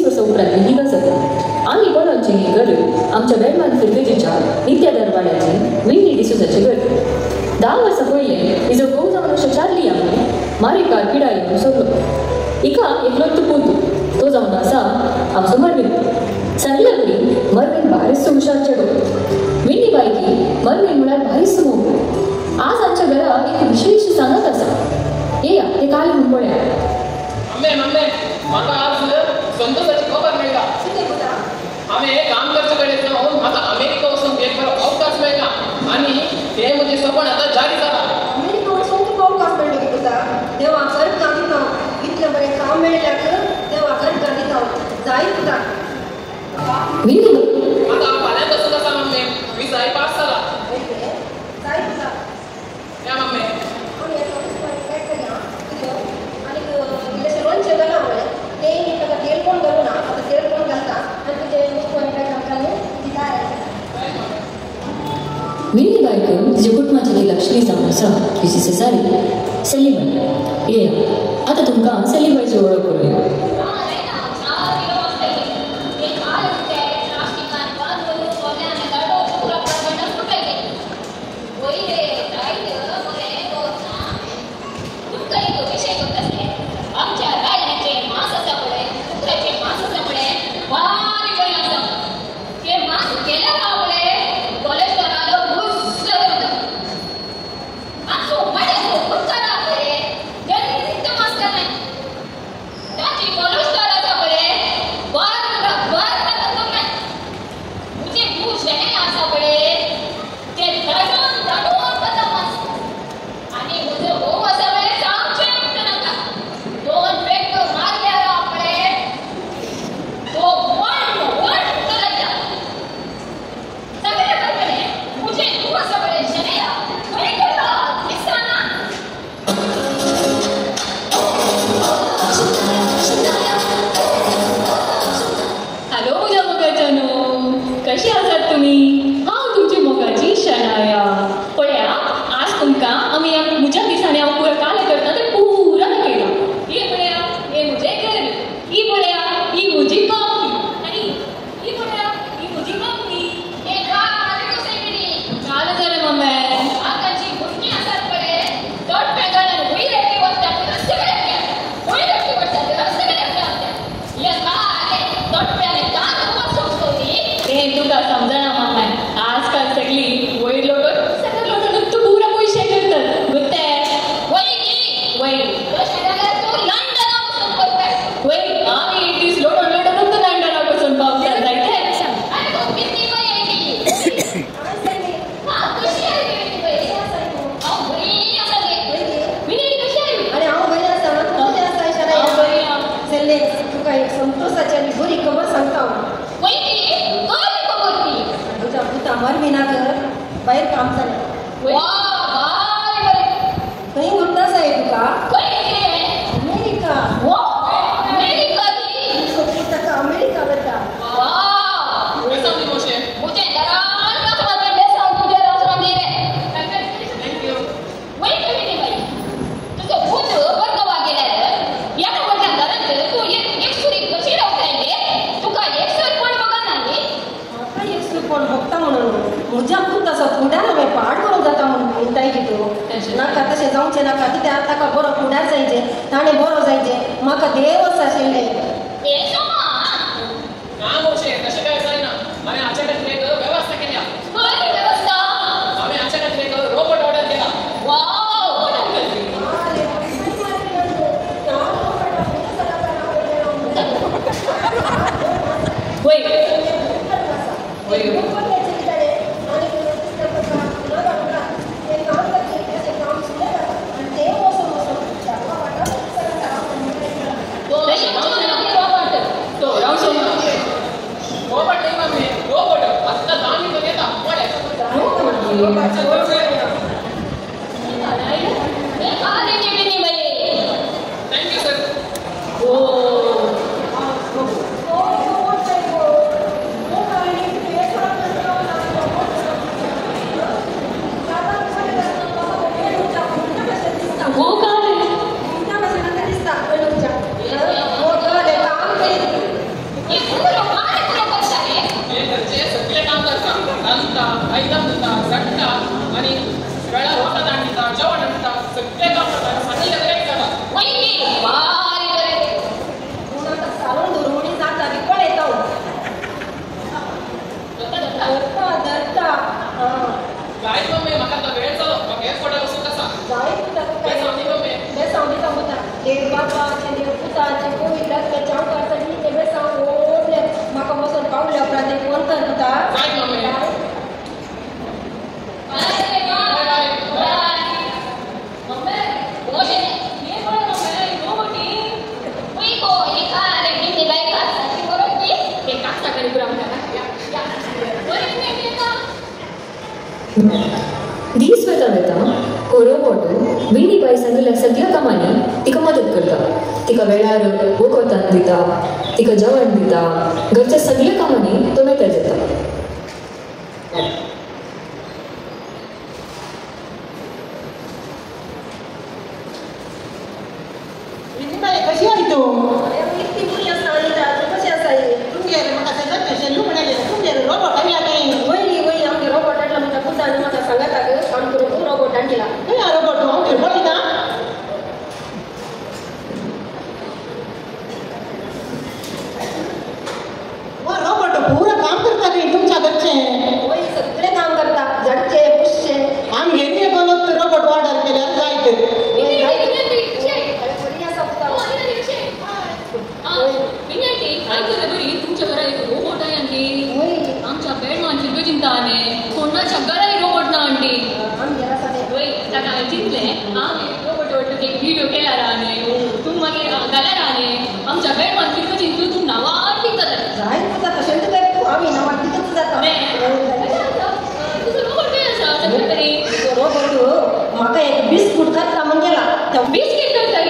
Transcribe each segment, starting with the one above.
20 वर्सां उपरांत ही गजाल आमी बोलांचें हें घर आमच्या बेळमान फिरगेजीच्या नित्या दरवाड्याचें विनी डिसोजाचें घर 10 वर्सां पयलें हिजो घोव जावन अशें चार्ली आमी मारिकार पिडा येवन सोडलो हिका एकलोच पोतू तो जावन आसा आमचो मरवीन सगळ्या कडेन मरवीन भारीच हुशार चेडो विनी बायकी मरवीन म्हळ्यार भारीच मोग आज आमच्या घरात एक विशेष सांगत आसा येया ते काय म्हणून पळया मम्मी मम्मी म्हाका आज संतोषाची खबर मेळ्ळा हांवें काम करचे कडेन जावन म्हाका अमेरिका वचून एक बरो अवकाश मेळ्ळा आनी तें म्हजें सपन आतां जारी जालां अमेरिका वचून तुका अवकाश मेळ्ळो गे पुता देवाक अर्थ दिता इतलें बरें काम मेळ्ळ्याक देवाक अर्थ दिता जाय पुता विनी म्हाका फाल्यां पासून आसा मम्मी विसाय पास जाला जाय पुता या मम्मी आमी काय करया आनी इल्लेशें लोणचें घाला मरे तें ताका तेल कोण घालूं ना आतां तेल कोण घालता आनी तुजें काय घालता न्हू दिता विनी बायकून तिच्या कुटुंबाची ती लक्ष्मी जावन आसा तिची सेजारी सेलीबाई येया आतां तुमकां सेलीबाईची वळख करूया बाहेर काम चालू खंय उरता साय तुका अमेरिका ताका अमेरिका वता कोण बघता म्हणून म्हज्या खूब तसो फुडार हांवें पाड करूंक जाता म्हणून म्हणटाय की तूं नाका तशें जावचें नाका कित्याक ताका बरो फुडार जायचें ताणें बरो जायचें म्हाका देव आसा आशिल्लें तशें काय जायना हांवें हाचे खातीर एक वेवस्था केल्या हांवें हाचे खातीर एक रोबोट ऑर्डर केला थँक्यू सर दीस वेता वेता हो रोबोट विणी बाई सांगिल्ल्या सगळ्या कामांनी तिका मदत करता. तिका वेळार वखदां दिता, तिका जेवण दिता, घरच्या सगळ्या कामांनी तो मेकळें जाता. कशी आहे तू इतकी मुली आसा आनी तूं कशी आसा तुमगेर म्हाका सगळ्यात स्पेशल म्हणाले तुमगेर रोबोट आयला काय वयली वय आमगे रोबोट हाडला म्हज्या पुतान म्हाका सांगात काम करून तूं रोबोट हाडला. खंय हा रोबोट हांव थंय पळयता. वा रोबोट पुरा काम करता रे तुमच्या घरचें. वय सगळें काम करता, झाडचे पुसचे. आमगे एक रोबोट ऑर्डर केल्यार जायत. तुमच्या घरा एक रोबोट आहे आंटी. आमच्या बेडमांची चिंता आले कोणाच्या घराही रोबोट ना आंटी. ताका हांवें चिंतलें हांव रोबोट व्हडलो एक व्हिडिओ केला राने तूं मागीर घाल्या राने आमच्या बेडमान चिंतू चिंतू तूं नांवां पिकता जायत जाता तशें तर आमी नांवां तितूच जाता. तुजो रोबोट खंय आसा सगळे तरी. रोबोट म्हाका एक बिस्कूट करता म्हण गेला. बिस्कीट करताय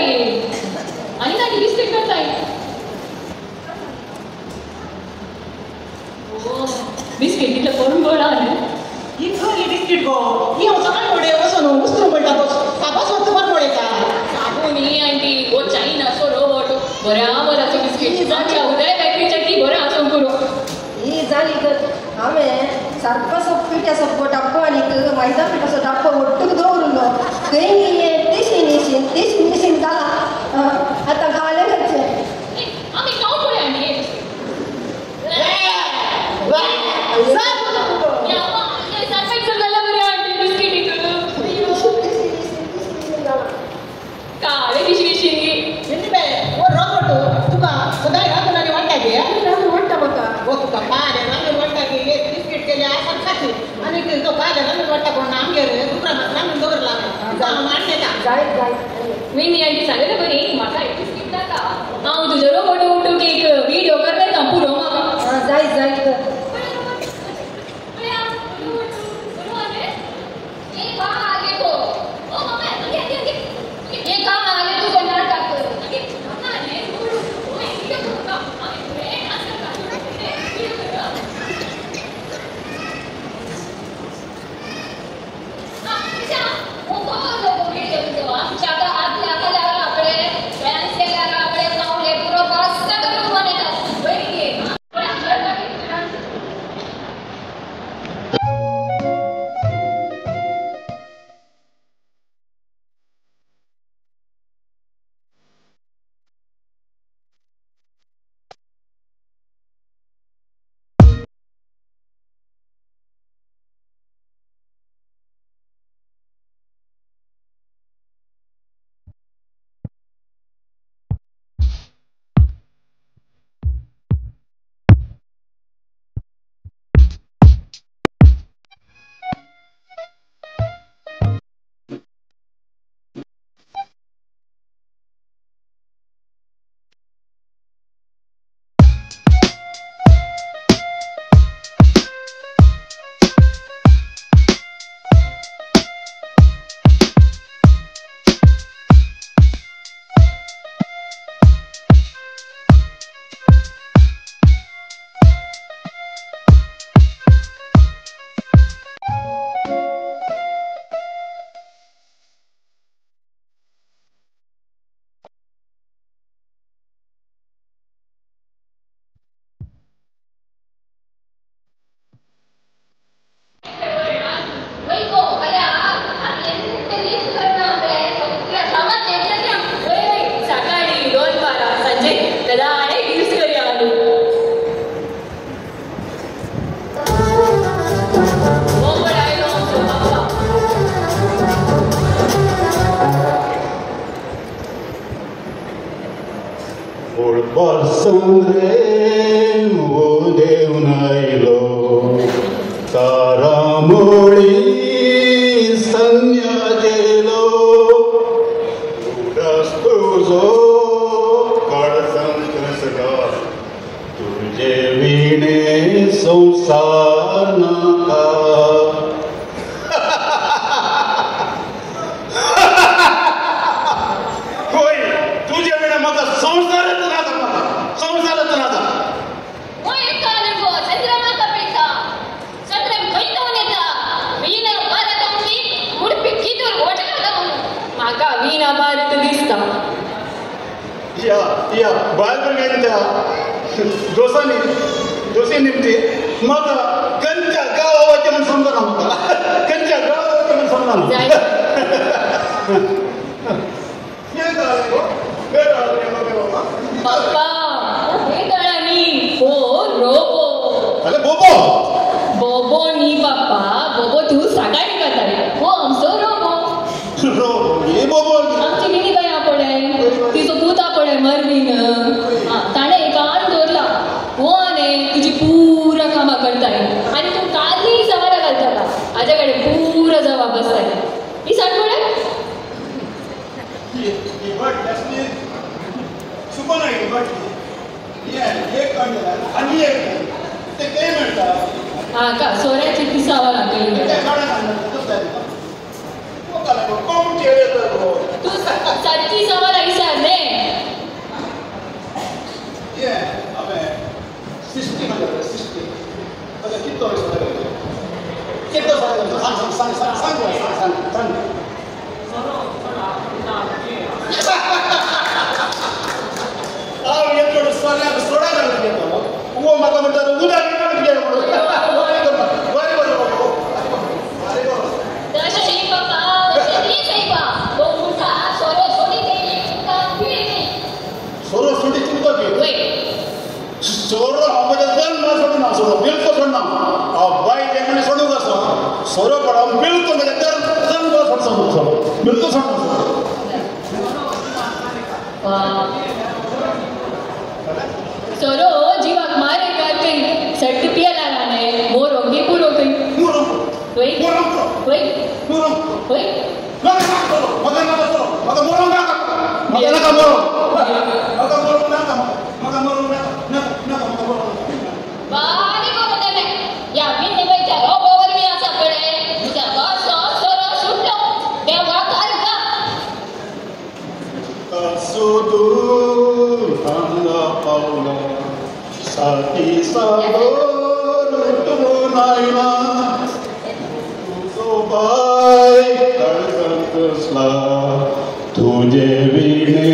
आनी ताणी बिस्कीट करताय. बिस्कीट तितलें करून गोडा न्हू. ही खरी बिस्कीट गो ही हांव सकाळी फुडें वचून उस्तरू म्हणटा तो सापास वचून वर पळयता. साबू न्ही आंटी हो चायनाचो रोबोट बऱ्या बऱ्याचो बिस्कीट आमच्या उदय बेकरीच्या ती बऱ्या आसूं करूं. ही जाली तर हांवें सारकोसो पिठ्याचो डब्बो आनीक मैदा पिठाचो डब्बो ओट्टूक दवरलो. खंय तेशी निशीन जाला आतां घाले घरचे. आमी खावूं पळय आंटी. काळे दिशी रोबोट तुका सदांच रांदून आनी वाडटा गे वाडटा म्हाका. वो तुका काले रांदून वाडटा गे एक बिस्कीट केले आसा खाती आनी तो काले रांदून वाडटा कोण आमगेर दुकानाक रांदून दवरला हांव मांडटा. जायत जायत विनी आंटी सांगले बरी म्हाका एक बिस्कीट नाका हांव तुजो रोबोट उठूक एक व्हिडिओ करता पुरो म्हाका. जायत जायत Sangre de una hilo, taramoli sanya jelo, udas tuzo kadsan krasga, tujhe vine samsar naka, त्या जोसांनी जोशी निमती म्हाका खंयच्या गांवाचे म्हण समजना म्हाका खंयच्या गांवाचे म्हण समजना पप्पा हे कळानी हो रोबो अरे बोबो बोबो नी पप्पा बोबो तू सागाडी करताय हो आमचो रोबो हे बोबो आमची मिनी काय पडे तिचो पुता पडे मरवीन ताणे एकान दवरला हो ने तुझी पुरा कामां करताय आनी तू काली सवारा घालता हाजे कडेन पुरा जबाब आसताय ही सांग पडे सुपर नाही बट एक आणि एक ते काय म्हणतात हा का सोऱ्याची ती सवारा केली तू सारखी सवारा विचार रे म्हाका म्हणटा उदक सोरो सोडी चिंता सोरो सोडून सोडो बिलकुल सोडना बाई एमने सोडू कसो सोरो पडा बिलकुल सोडो बिलकुल सोडना सोरो जीवाक मारे करते सट्ट पियाला राणे मोर ओगी पुरो कई मुरो वई वई मुरो वई मगा मोरो बारी करू दे या बिंदे बैठा रोबोवर मी असा पडे तुझ्या गासो सोरो सुटलो देवा कर का सुदूर अंगा पावला साथी सागोर तुनायला तुझो बाय कळकळ कसला तुझे विणे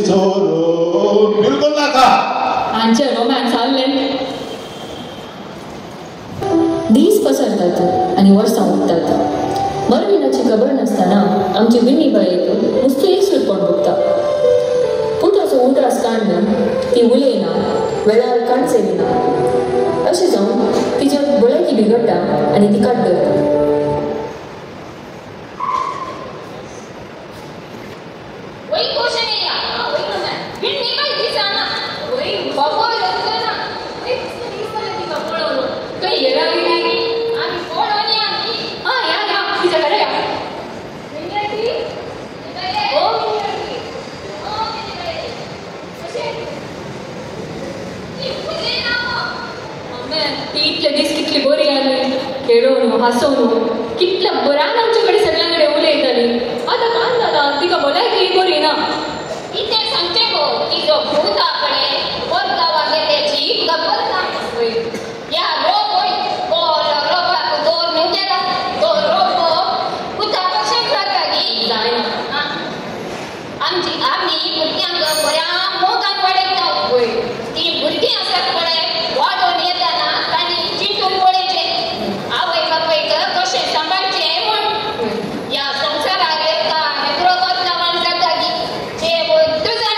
सोरो बिलकुल नाका आमचे रोमॅन्स चालले दीस पसरतात आणि वर्सां उठतात मरविनाची खबर नसताना आमची विणी बायेक नुसती एक सुटपण बघता पूण ताचो उल्टास काडना ती उलयना वेळार काणचेना अशें जावन तिच्या भलायकी बिगडटा आनी ती काट धरता कितली बरी आली खेळून हसून कितल्या बऱ्यान आमचे कडेन सगळ्यां कडेन उलयताली आतां कान जाता तिका भलायकी बरी ना इथे सांगते गो तिजो भूताकडे वर गावाले त्याची खबर नाही या रोबोय रोबाक दोर नेला तो रोबो भूता कशे करताली जायना आमची भुरग्यांक बऱ्या मोगान वाडयता ती भुरगीं आसत पळय वाडोवन येताना तांणी चिंतून पळयचे आवय बापायक कशें सांबाळचे म्हूण या संवसाराक येता हेद्रो बदलावण जाता की जे तुझां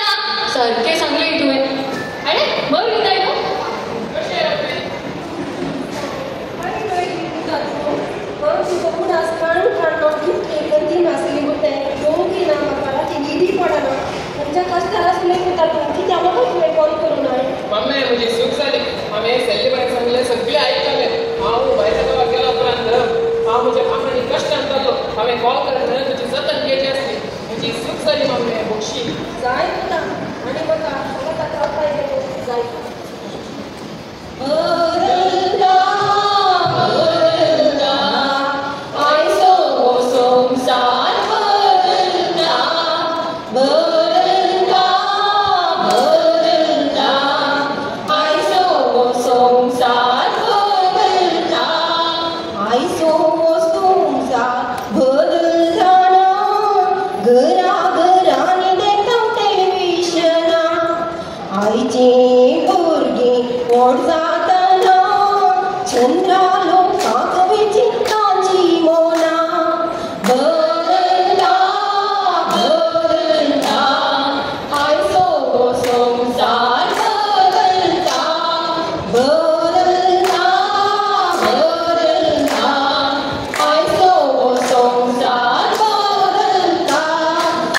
आईची भुरगी व्हड